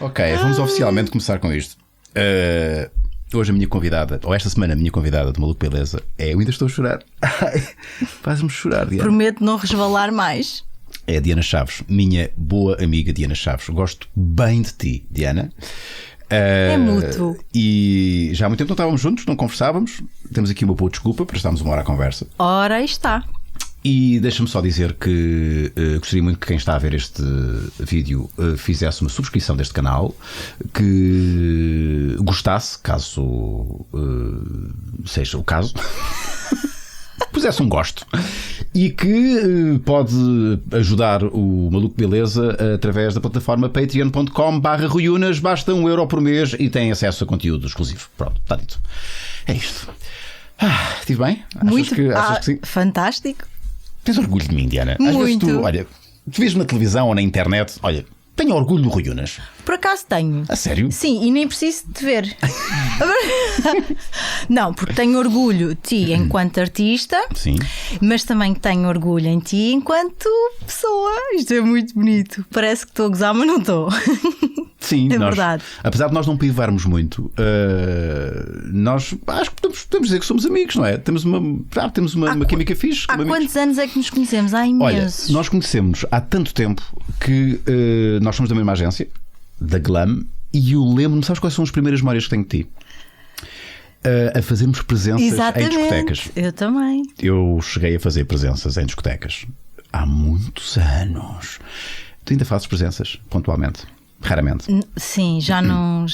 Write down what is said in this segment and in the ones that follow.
Ok, vamos oficialmente começar com isto. Hoje a minha convidada, ou esta semana a minha convidada de Maluco Beleza eu ainda estou a chorar. Faz-me chorar, Diana. Prometo não resvalar mais. É a Diana Chaves, minha boa amiga Diana Chaves. Gosto bem de ti, Diana. É mútuo. E já há muito tempo não estávamos juntos, não conversávamos. Temos aqui uma boa desculpa para estarmos uma hora à conversa. Ora, aí está. E deixa-me só dizer que gostaria muito que quem está a ver este vídeo fizesse uma subscrição deste canal, que gostasse, caso seja o caso, pusesse um gosto, e que pode ajudar o Maluco Beleza através da plataforma patreon.com/ruiunas. Basta €1 por mês e tem acesso a conteúdo exclusivo. Pronto, está dito. É isto. Estive bem? Achas que sim? Fantástico. Tens orgulho de mim, Diana? Muito. Às vezes tu vês na televisão ou na internet, olha, tenho orgulho do Rui Unas. Por acaso tenho. A sério? Sim, e nem preciso de ver. Não, porque tenho orgulho de ti enquanto artista. Sim. Mas também tenho orgulho em ti enquanto pessoa. Isto é muito bonito. Parece que estou a gozar, mas não estou. Sim, é verdade. Apesar de nós não pivarmos muito, nós acho que podemos dizer que somos amigos, não é? Temos uma química fixe. Há quantos anos é que nos conhecemos? Há imensos. Olha, nós conhecemos há tanto tempo que nós somos da mesma agência, da Glam, e eu lembro-me, sabes quais são as primeiras memórias que tenho de ti? A fazermos presenças em discotecas. Eu também. Eu cheguei a fazer presenças em discotecas há muitos anos. Tu ainda fazes presenças pontualmente? Raramente. Sim, já não.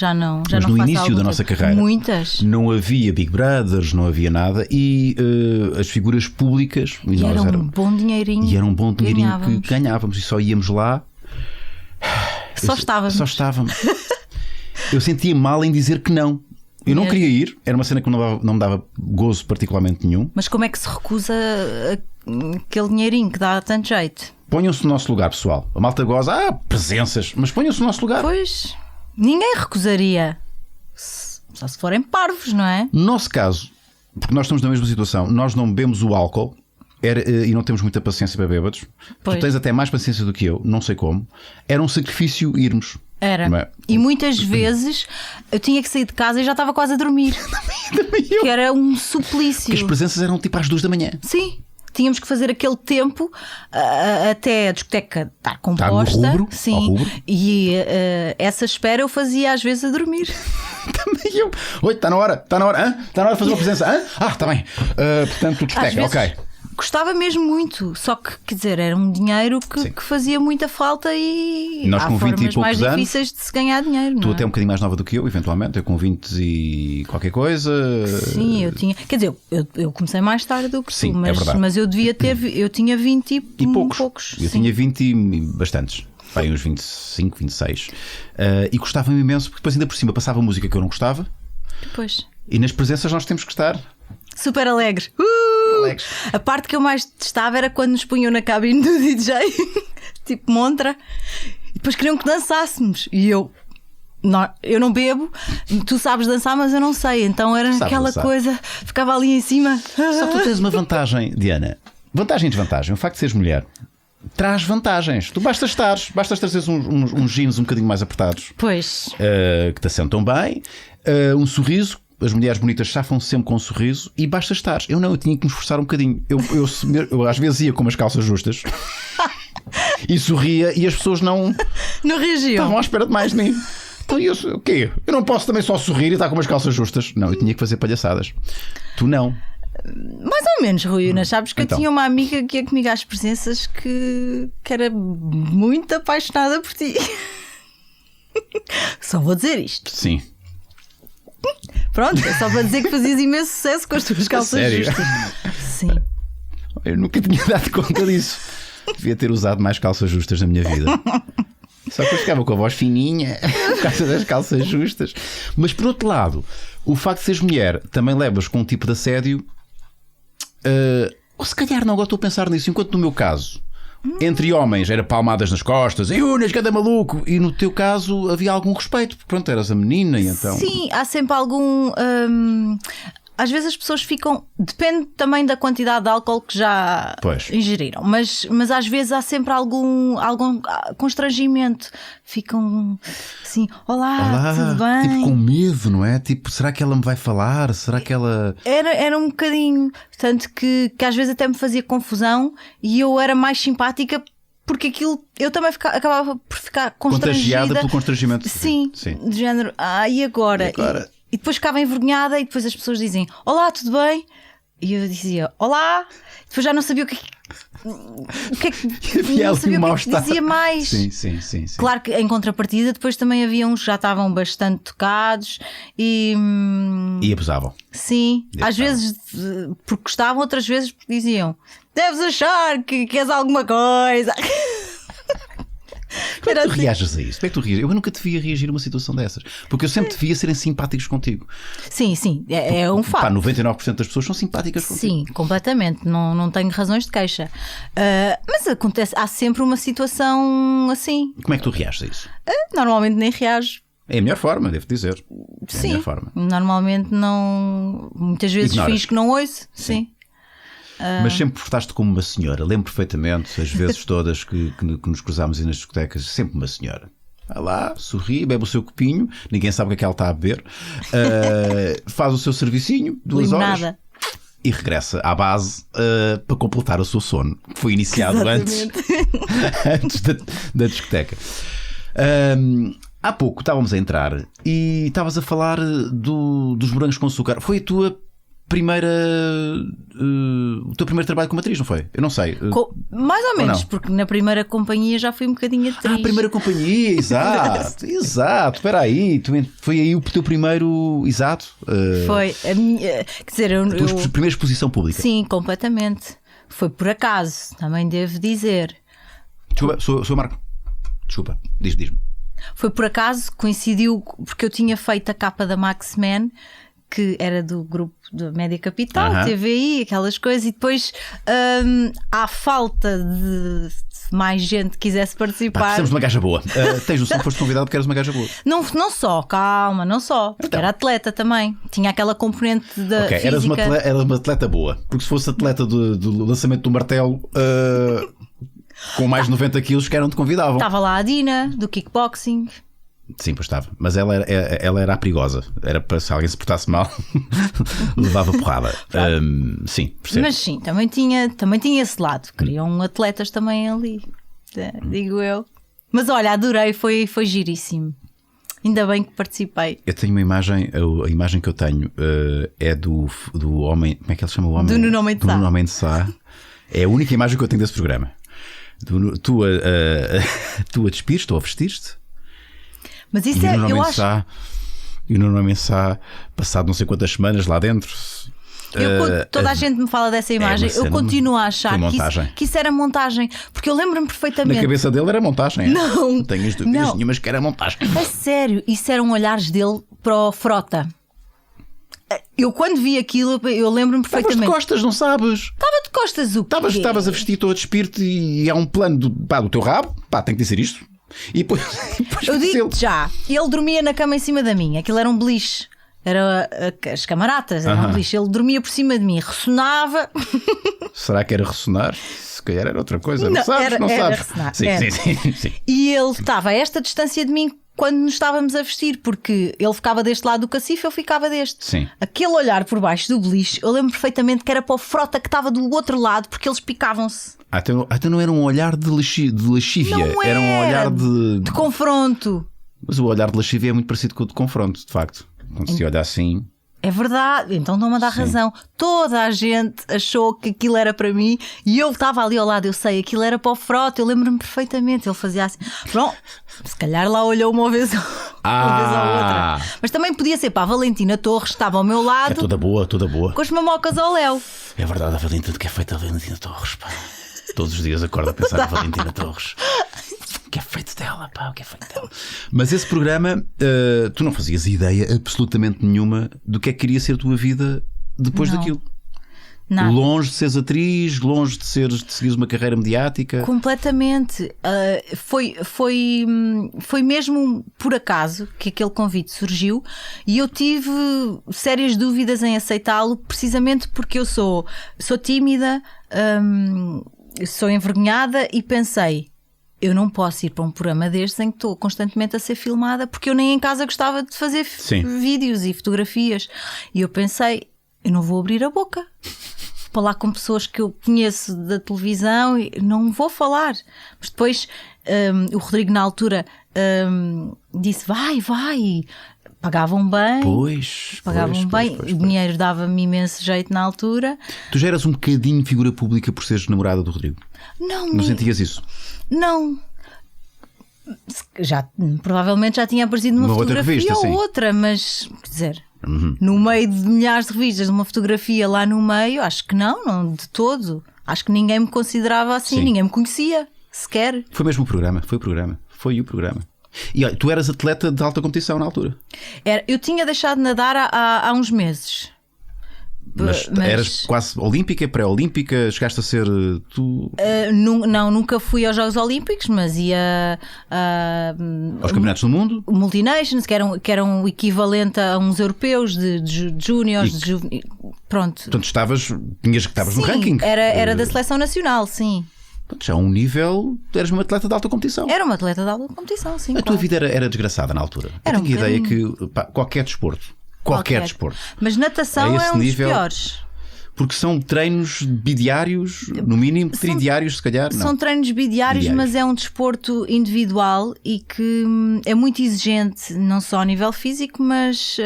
Mas no início da nossa carreira, muitas. Não havia Big Brothers, não havia nada, e as figuras públicas era um bom dinheirinho. E era um bom dinheirinho que ganhávamos, e só íamos lá. Só estávamos. Eu sentia mal em dizer que não. Eu não queria ir, era uma cena que não me dava gozo particularmente nenhum. Mas como é que se recusa aquele dinheirinho que dá tanto jeito? Ponham-se no nosso lugar, pessoal. A malta goza, presenças, mas ponham-se no nosso lugar. Pois, ninguém recusaria. Só se forem parvos, não é? No nosso caso, porque nós estamos na mesma situação, nós não bebemos o álcool e não temos muita paciência para bêbados. Pois. Tu tens até mais paciência do que eu, não sei como. Era um sacrifício irmos. Era. É? E muitas vezes eu tinha que sair de casa e já estava quase a dormir. Também eu. Que era um suplício. Porque as presenças eram tipo às 2 da manhã. Sim. Tínhamos que fazer aquele tempo até a discoteca estar composta. No rubro, sim. ao rubro. E essa espera eu fazia às vezes a dormir. Também eu. Oi, está na hora. Está na hora de fazer uma presença. Está bem. Portanto, discoteca, ok. Gostava mesmo muito, só que, quer dizer, era um dinheiro que fazia muita falta, e nós, há com 20 formas e poucos mais anos, difíceis de se ganhar dinheiro. Tu não é? até um bocadinho mais nova do que eu, eventualmente. Eu com 20 e qualquer coisa. Sim, eu tinha. Quer dizer, eu comecei mais tarde do que sim, tu, mas eu devia ter. Eu tinha 20 e poucos. Eu sim. tinha 20 e bastantes. Bem, uns 25, 26. E gostava-me imenso, porque depois, ainda por cima, passava música que eu não gostava. Depois. E nas presenças nós temos que estar super alegres. A parte que eu mais detestava era quando nos punham na cabine do DJ, tipo montra, e depois queriam que dançássemos. E eu não bebo, tu sabes dançar, mas eu não sei. Então era aquela coisa, ficava ali em cima. Só tu tens uma vantagem, Diana. Vantagem e desvantagem. O facto de seres mulher traz vantagens. Tu basta trazeres uns jeans um bocadinho mais apertados. Pois. Que te assentam bem. Um sorriso. As mulheres bonitas chafam-se sempre com um sorriso, e basta estar. Eu tinha que me esforçar um bocadinho. Eu às vezes ia com umas calças justas e sorria, e as pessoas não reagiam. Estavam à espera de mais de mim. Então o quê? Eu não posso também só sorrir e estar com umas calças justas? Não, eu tinha que fazer palhaçadas. Tu não. Mais ou menos, Rui. Sabes que então, eu tinha uma amiga que ia comigo às presenças que era muito apaixonada por ti. Só vou dizer isto. Sim. Pronto, é só para dizer que fazias imenso sucesso com as tuas calças justas. Sim. Eu nunca tinha dado conta disso. Devia ter usado mais calças justas na minha vida. Só que eu ficava com a voz fininha por causa das calças justas. Mas por outro lado, o facto de seres mulher também levas com um tipo de assédio. Ou se calhar não, agora estou a pensar nisso. Enquanto no meu caso, entre homens era palmadas nas costas, e Unas, cada maluco, e no teu caso havia algum respeito, porque pronto, eras a menina, e então. Sim, há sempre algum. às vezes as pessoas ficam. Depende também da quantidade de álcool que já ingeriram, mas às vezes há sempre algum constrangimento. Ficam assim: olá, tudo bem? Tipo com medo, não é? Tipo, será que ela me vai falar? Será que ela. Era um bocadinho. Tanto que às vezes até me fazia confusão e eu era mais simpática. Porque aquilo, eu também acabava por ficar contagiada pelo constrangimento. Sim, de género, e agora? E depois ficava envergonhada e depois as pessoas dizem: olá, tudo bem? E eu dizia: olá. Depois já não sabia o que é que não sabia o que dizia mais. Sim. Claro que em contrapartida depois também havia uns que já estavam bastante tocados e abusavam. Sim, às vezes porque gostavam, outras vezes porque diziam: deves achar que és alguma coisa. Como é que tu reages a isso? Como é que tu reages? Eu nunca te via reagir a uma situação dessas. Porque eu sempre te via serem simpáticos contigo. Sim, é um facto. 99% das pessoas são simpáticas contigo. Sim, completamente. Não tenho razões de queixa. Mas acontece, há sempre uma situação assim. Como é que tu reages a isso? Normalmente nem reajo. É a melhor forma, devo dizer. Sim, a melhor forma. Normalmente não. Muitas vezes finjo que não ouço. Sim. Mas sempre portaste como uma senhora. Lembro perfeitamente as vezes todas que nos cruzámos nas discotecas, sempre uma senhora. Vai lá, sorri, bebe o seu copinho, ninguém sabe o que é que ela está a beber, faz o seu servicinho, 2 horas e regressa à base para completar o seu sono, que foi iniciado antes da discoteca. Há pouco estávamos a entrar e estavas a falar dos morangos com açúcar. Foi a tua o teu primeiro trabalho como atriz, não foi? Eu não sei. Mais ou menos, porque na primeira companhia já fui um bocadinho atriz. Primeira companhia, exato. Espera aí, foi aí o teu primeiro, exato. Foi a minha, quer dizer, a tua primeira exposição pública. Sim, completamente. Foi por acaso, também devo dizer. Desculpa, sou Marco. Desculpa, diz-me. Foi por acaso, coincidiu porque eu tinha feito a capa da Max Man, que era do grupo da Média Capital, TVI, aquelas coisas, e depois à falta de mais gente que quisesse participar. Precisamos de uma gaja boa. Tens noção que foste convidado porque eras uma gaja boa? Não só, calma, não só. Porque era atleta também. Tinha aquela componente da física. Era uma atleta boa. Porque se fosse atleta do lançamento do martelo, com mais de 90 quilos, que te convidavam. Estava lá a Dina, do kickboxing. Sim, pois estava. Mas ela era a perigosa. Era para se alguém se portasse mal, levava porrada. Sim, percebo. Mas sim, também tinha esse lado. Queriam atletas também ali, digo eu. Mas olha, adorei, foi giríssimo. Ainda bem que participei. Eu tenho uma imagem, a imagem que eu tenho é do homem. Como é que ele chama o homem? Do Nuno Mendes Sá. É a única imagem que eu tenho desse programa. Tu a despires-te ou a vestir-te. Mas isso eu acho. E o Nuno Mendes Sá, passado não sei quantas semanas lá dentro. Toda a gente me fala dessa imagem. Eu continuo a achar que isso era montagem. Porque eu lembro-me perfeitamente. Na cabeça dele era montagem. Não tenho as dúvidas nenhumas que era montagem. É sério, isso eram olhares dele para o Frota. Eu quando vi aquilo, eu lembro-me perfeitamente. Estavas de costas, não sabes? Estava de costas o quê? Estavas a vestir, estou a despir-te e há um plano do teu rabo. Tenho que dizer isto. E depois eu digo-te já, ele dormia na cama em cima da minha. Aquilo era um beliche. Era as camaratas, era um beliche. Ele dormia por cima de mim, ressonava. Será que era ressonar? Se calhar era outra coisa, não sabes? Era ressonar. Sim. E ele estava a esta distância de mim quando nos estávamos a vestir, porque ele ficava deste lado do cacife, eu ficava deste. Sim. Aquele olhar por baixo do beliche, eu lembro perfeitamente que era para o Frota que estava do outro lado, porque eles picavam-se. Até não era um olhar de lascívia, era um olhar de confronto. Mas o olhar de lascívia é muito parecido com o de confronto, de facto. Quando se olha assim. É verdade, então não me dá razão. Toda a gente achou que aquilo era para mim e eu estava ali ao lado, eu sei, aquilo era para o Frota, eu lembro-me perfeitamente. Ele fazia assim, pronto, se calhar lá olhou uma vez ou outra. Mas também podia ser para a Valentina Torres, estava ao meu lado. É toda boa. Com as mamocas ao léu. É verdade, a Valentina, que é feita a Valentina Torres, pá. Todos os dias acordo a pensar na Valentina Torres. O que é feito dela, pá, o que é feito dela. Mas esse programa, tu não fazias ideia absolutamente nenhuma do que é que queria ser a tua vida depois daquilo. Nada. Longe de seres atriz, longe de seguires uma carreira mediática. Completamente. Foi mesmo por acaso que aquele convite surgiu e eu tive sérias dúvidas em aceitá-lo, precisamente porque eu sou tímida, sou envergonhada e pensei, eu não posso ir para um programa destes em que estou constantemente a ser filmada, porque eu nem em casa gostava de fazer vídeos e fotografias. E eu pensei, eu não vou abrir a boca. Falar com pessoas que eu conheço da televisão e não vou falar. Mas depois o Rodrigo na altura disse vai, pagavam bem, o dinheiro dava-me imenso jeito na altura. Tu já eras um bocadinho figura pública por seres namorada do Rodrigo? Não sentias isso? Não. Provavelmente já tinha aparecido numa fotografia revista, ou sim. outra, mas quer dizer, no meio de milhares de revistas, uma fotografia lá no meio, acho que não de todo. Acho que ninguém me considerava assim, Sim. ninguém me conhecia sequer. Foi mesmo o programa. E olha, tu eras atleta de alta competição na altura? Eu tinha deixado de nadar há uns meses. Mas eras quase olímpica, pré-olímpica, chegaste a ser tu? Nunca fui aos Jogos Olímpicos, mas ia aos Campeonatos do Mundo? Multinations, que eram o equivalente a uns europeus de júniores, pronto. Portanto, estavas no ranking? Era da seleção nacional, sim. Já a um nível, eras uma atleta de alta competição. Era uma atleta de alta competição, sim. A tua vida era desgraçada na altura. Era eu tinha a ideia que qualquer desporto. Mas natação é um dos piores. Porque são treinos bidiários, no mínimo, tridiários, se calhar. São treinos bidiários, mas é um desporto individual e que é muito exigente, não só a nível físico, mas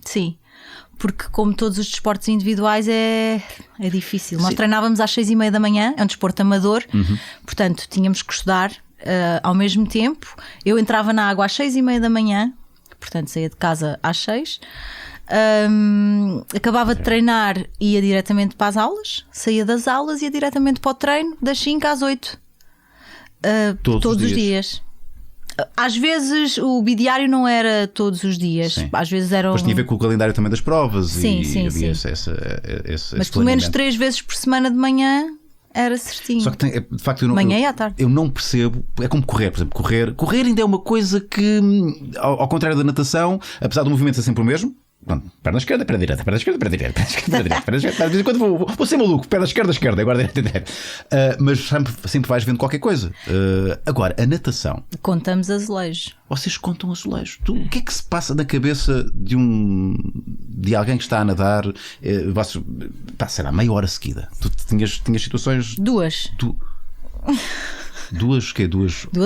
sim. Porque, como todos os desportos individuais, é difícil. Nós treinávamos às 6:30 da manhã, é um desporto amador, portanto, tínhamos que estudar ao mesmo tempo. Eu entrava na água às 6:30 da manhã, portanto, saía de casa às 6. Acabava de treinar, ia diretamente para as aulas, saía das aulas, ia diretamente para o treino, das 5 às 8. Todos os dias. Às vezes o bidiário não era todos os dias. Sim. Às vezes era. Mas tinha a ver com o calendário também das provas. Sim, havia sim. Esse mas pelo menos 3 vezes por semana de manhã era certinho. Só que de facto manhã e à tarde. Eu não percebo. É como correr, por exemplo. Correr ainda é uma coisa que, ao contrário da natação, apesar do movimento ser sempre o mesmo. Pronto, perna esquerda, perna direita, perna esquerda, perna direita, perna esquerda, perna direita, perna esquerda. De vez em quando vou ser maluco, perna esquerda, agora direita, direita. Mas sempre vais vendo qualquer coisa. Agora, a natação. Contamos azulejos. Vocês contam azulejos. O que é que se passa na cabeça de alguém que está a nadar? Será meia hora seguida. Tu tinhas situações. 2. 2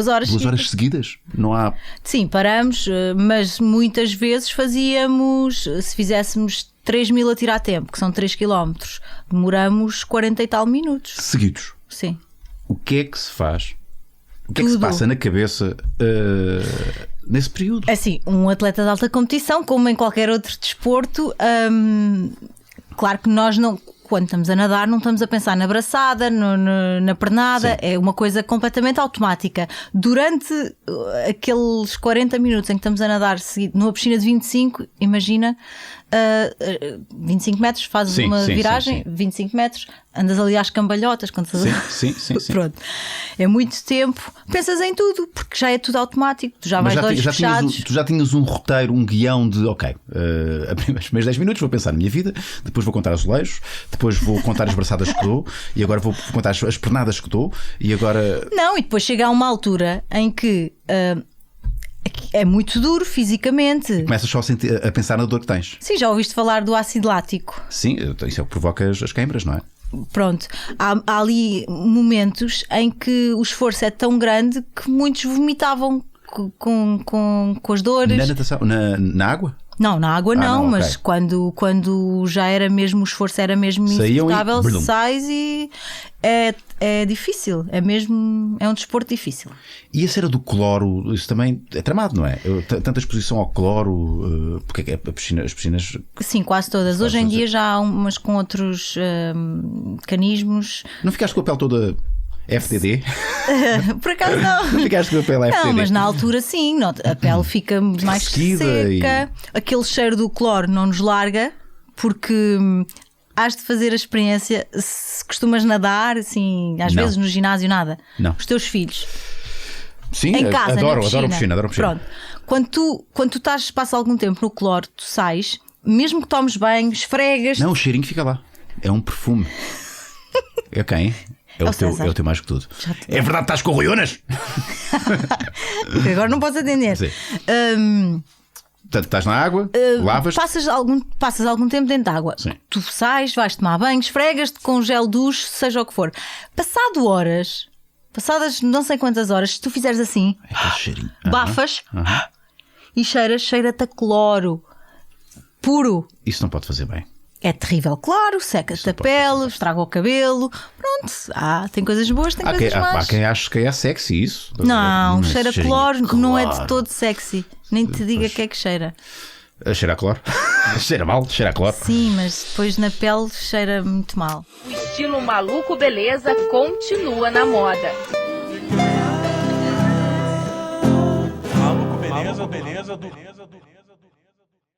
horas seguidas? Não há. Sim, paramos, mas muitas vezes fazíamos, se fizéssemos 3.000 a tirar tempo, que são 3 km, demoramos 40 e tal minutos. Seguidos? Sim. O que é que se faz? O que é que se passa na cabeça nesse período? Assim, um atleta de alta competição, como em qualquer outro desporto, claro que nós não. Quando estamos a nadar, não estamos a pensar na braçada, na pernada. Sim. É uma coisa completamente automática. Durante aqueles 40 minutos em que estamos a nadar numa piscina de 25, imagina, 25 metros, fazes uma viragem, sim. 25 metros, andas ali às cambalhotas. Quando sim. Pronto. É muito tempo. Pensas em tudo, porque já é tudo automático. Tu já vais de olhos fechados. Tu já tinhas um roteiro, um guião de os primeiros 10 minutos vou pensar na minha vida, depois vou contar azulejos, depois vou contar as braçadas que dou, e agora vou contar as pernadas que dou, e agora. Não, e depois chega a uma altura em que é muito duro fisicamente. Começas só a pensar na dor que tens. Sim, já ouviste falar do ácido lático? Sim, isso é o que provoca as queimbras, não é? Pronto, há ali momentos em que o esforço é tão grande que muitos vomitavam com as dores. Na natação? Na água? Não, na água não, mas okay. quando já era mesmo, o esforço era mesmo insuportável, sais e é difícil, é um desporto difícil. E a cera do cloro, isso também é tramado, não é? Tanta exposição ao cloro, porque as piscinas... Sim, quase todas. Hoje em dia já há umas com outros mecanismos. Não ficaste com a pele toda... FTD? Por acaso não. Não ficaste com a pele FTD? Não, mas na altura sim, a pele fica mais seca. Aquele cheiro do cloro não nos larga, porque hás de fazer a experiência. Se costumas nadar, assim, às Não. vezes no ginásio, nada. Não. Os teus filhos. Sim, Em casa, adoro na piscina. Pronto. Quando tu estás, passa algum tempo no cloro, tu sais, mesmo que tomes banho, esfregas. Não, o cheirinho fica lá. É um perfume. É quem? É o teu mais que tudo. É verdade, estás com ruínas? Agora não posso atender. Sim. Portanto, estás na água, lavas. Passas algum tempo dentro de água. Sim. Tu sais, vais tomar banho, esfregas-te com gel duche, seja o que for. Passadas não sei quantas horas, se tu fizeres assim, É aquele cheirinho. bafas e cheira-te a cloro puro. Isso não pode fazer bem. É terrível, claro, seca-te a pele, estraga o cabelo. Pronto, tem coisas boas, tem coisas más. Há quem ache que é sexy isso. Não, cheira a cheirinho cloro, não é de todo sexy. Nem te diga o que é que cheira. Cheira a cloro. Cheira mal, cheira a cloro. Sim, mas depois na pele cheira muito mal. O estilo maluco beleza continua na moda. Maluco beleza do